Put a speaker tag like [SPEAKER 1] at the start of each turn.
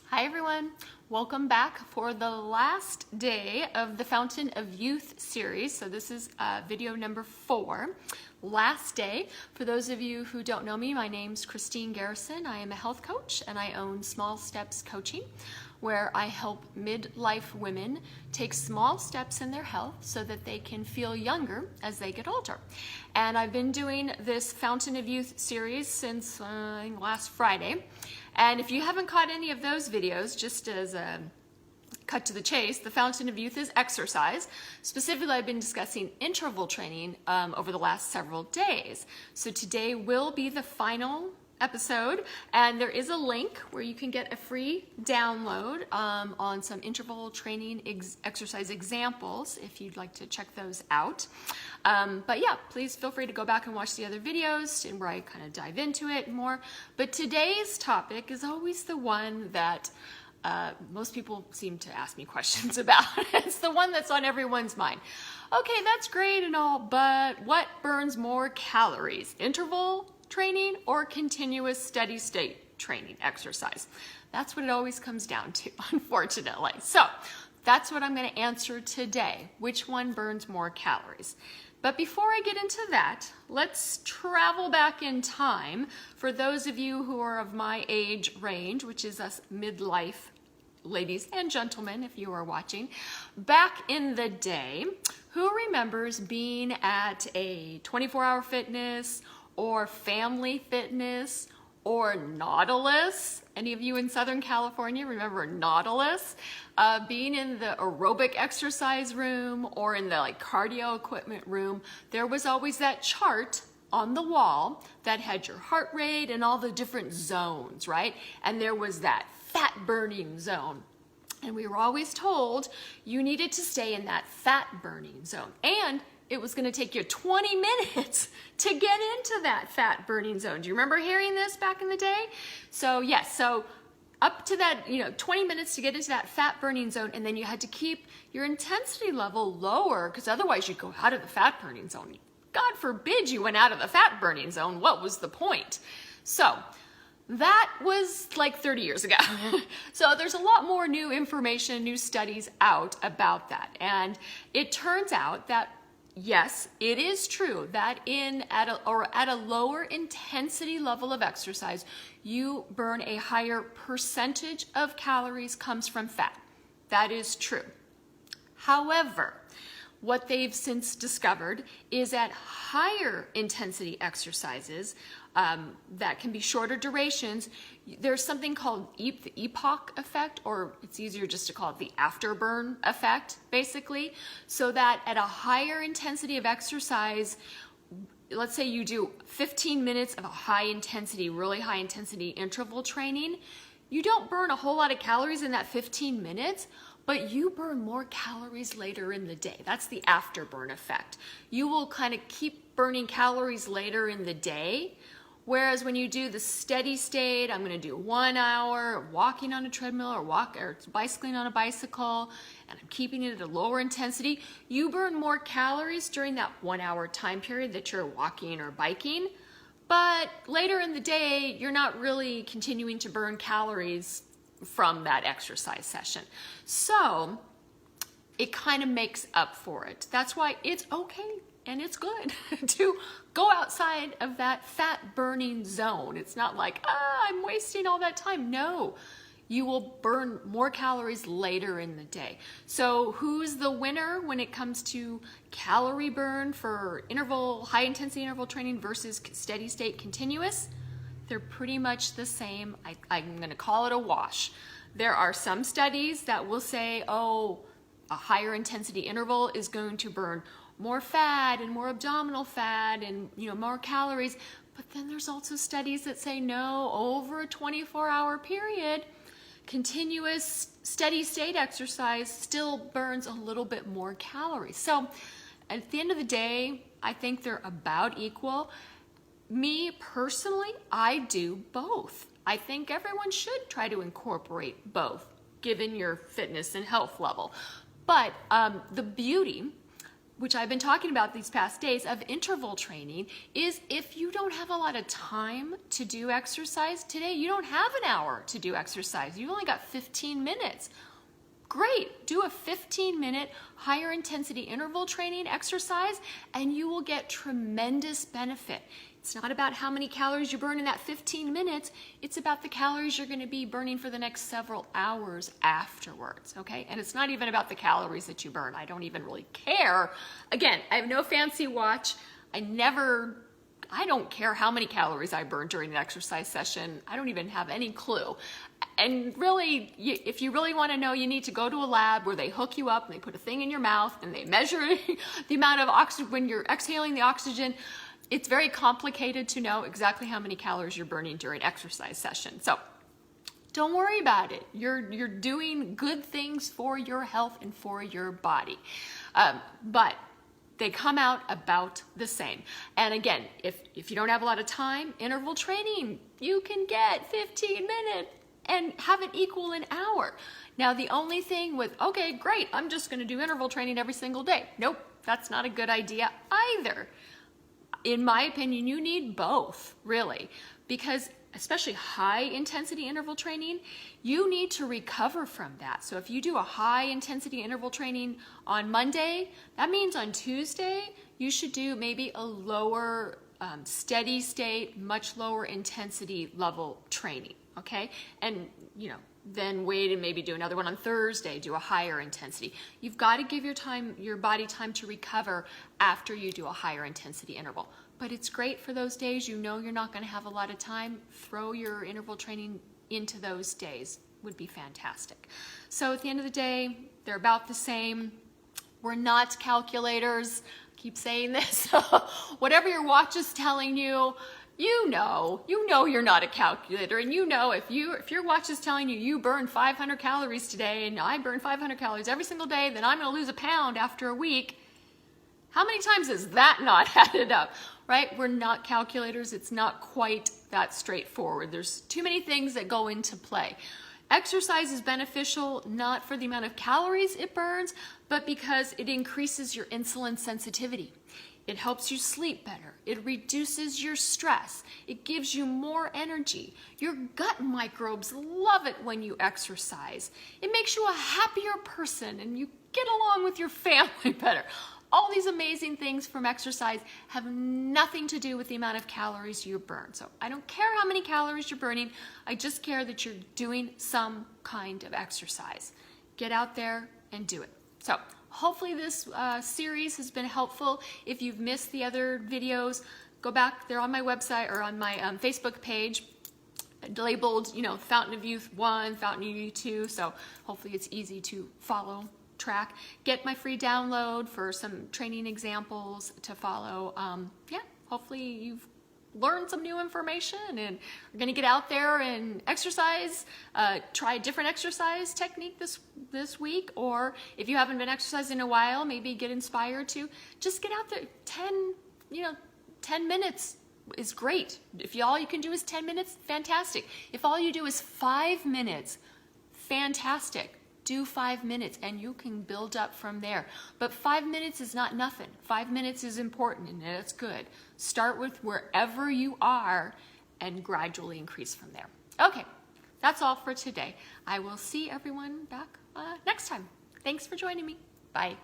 [SPEAKER 1] Hi everyone, welcome back for the last day of the Fountain of Youth series. So this is video number 4, last day. For those of you who don't know me, my name's Christine Garrison. I am a health coach and I own Small Steps Coaching, where I help midlife women take small steps in their health so that they can feel younger as they get older. And I've been doing this Fountain of Youth series since last Friday. And if you haven't caught any of those videos, just as a cut to the chase, the Fountain of Youth is exercise. Specifically, I've been discussing interval training over the last several days. So today will be the final episode, and there is a link where you can get a free download on some interval training exercise examples if you'd like to check those out. But yeah, please feel free to go back and watch the other videos and where I kind of dive into it more. But today's topic is always the one that most people seem to ask me questions about. It's the one that's on everyone's mind. Okay, that's great and all, but what burns more calories? Interval training or continuous steady state training exercise? That's what it always comes down to, unfortunately. So that's what I'm going to answer today. Which one burns more calories? But before I get into that, let's travel back in time for those of you who are of my age range, which is us midlife ladies and gentlemen, if you are watching. Back in the day, who remembers being at a 24-hour fitness or Family Fitness or Nautilus? Any of you in Southern California remember Nautilus? Being in the aerobic exercise room or in the cardio equipment room, there was always that chart on the wall that had your heart rate and all the different zones, right? And there was that fat burning zone. And we were always told you needed to stay in that fat burning zone. And it was going to take you 20 minutes to get into that fat burning zone. Do you remember hearing this back in the day? So yes, so up to that, 20 minutes to get into that fat burning zone, and then you had to keep your intensity level lower because otherwise you'd go out of the fat burning zone. God forbid you went out of the fat burning zone. What was the point? So that was like 30 years ago. So there's a lot more new information, new studies out about that. And it turns out that yes, it is true that at a lower intensity level of exercise, you burn a higher percentage of calories comes from fat. That is true. However, what they've since discovered is at higher intensity exercises that can be shorter durations, there's something called the epoch effect, or it's easier just to call it the afterburn effect, basically. So that at a higher intensity of exercise, let's say you do 15 minutes of a high intensity, really high intensity interval training, you don't burn a whole lot of calories in that 15 minutes, but you burn more calories later in the day. That's the afterburn effect. You will kind of keep burning calories later in the day, whereas when you do the steady state, I'm gonna do 1 hour walking on a treadmill or bicycling on a bicycle, and I'm keeping it at a lower intensity, you burn more calories during that 1 hour time period that you're walking or biking, but later in the day, you're not really continuing to burn calories from that exercise session. So it kind of makes up for it. That's why it's okay and it's good to go outside of that fat burning zone. It's not like, I'm wasting all that time. No, you will burn more calories later in the day. So who's the winner when it comes to calorie burn for high intensity interval training versus steady state continuous? They're pretty much the same. I'm going to call it a wash. There are some studies that will say, a higher intensity interval is going to burn more fat and more abdominal fat and more calories. But then there's also studies that say no, over a 24-hour period, continuous steady state exercise still burns a little bit more calories. So at the end of the day, I think they're about equal. Me personally, I do both. I think everyone should try to incorporate both, given your fitness and health level. But the beauty which I've been talking about these past days, of interval training, is if you don't have a lot of time to do exercise today, you don't have an hour to do exercise, you've only got 15 minutes. Great, do a 15-minute higher intensity interval training exercise and you will get tremendous benefit. It's not about how many calories you burn in that 15 minutes, it's about the calories you're going to be burning for the next several hours afterwards, okay? And it's not even about the calories that you burn. I don't even really care. Again, I have no fancy watch. I don't care how many calories I burn during an exercise session. I don't even have any clue. And really, if you really want to know, you need to go to a lab where they hook you up and they put a thing in your mouth and they measure the amount of oxygen when you're exhaling the oxygen. It's very complicated to know exactly how many calories you're burning during exercise session. So don't worry about it. You're doing good things for your health and for your body. But they come out about the same. And again, if you don't have a lot of time, interval training, you can get 15 minutes and have it equal an hour. Now, the only thing with, okay, great, I'm just going to do interval training every single day. Nope, that's not a good idea either. In my opinion, you need both, really, because especially high intensity interval training, you need to recover from that. So if you do a high intensity interval training on Monday, that means on Tuesday, you should do maybe a lower steady state, much lower intensity level training, okay? And, then wait and maybe do another one on Thursday, do a higher intensity. You've got to give your body time to recover after you do a higher intensity interval. But it's great for those days you're not going to have a lot of time. Throw your interval training into those days. Would be fantastic. So at the end of the day, they're about the same. We're not calculators. I keep saying this. Whatever your watch is telling you, you know you're not a calculator, and if your watch is telling you burn 500 calories today and I burn 500 calories every single day, then I'm going to lose a pound after a week. How many times has that not added up, right? We're not calculators. It's not quite that straightforward. There's too many things that go into play. Exercise is beneficial not for the amount of calories it burns, but because it increases your insulin sensitivity. It helps you sleep better. It reduces your stress. It gives you more energy. Your gut microbes love it when you exercise. It makes you a happier person and you get along with your family better. All these amazing things from exercise have nothing to do with the amount of calories you burn. So I don't care how many calories you're burning. I just care that you're doing some kind of exercise. Get out there and do it. So hopefully this series has been helpful. If you've missed the other videos, go back. They're on my website or on my Facebook page, labeled, Fountain of Youth 1, Fountain of Youth 2. So hopefully it's easy to follow, track. Get my free download for some training examples to follow. Hopefully you've learned some new information and we're going to get out there and exercise, try a different exercise technique this week, or if you haven't been exercising in a while, maybe get inspired to just get out there. 10 minutes is great. If all you can do is 10 minutes, fantastic. If all you do is 5 minutes, fantastic. Do 5 minutes and you can build up from there. But 5 minutes is not nothing. 5 minutes is important and that's good. Start with wherever you are and gradually increase from there. Okay, that's all for today. I will see everyone back next time. Thanks for joining me. Bye.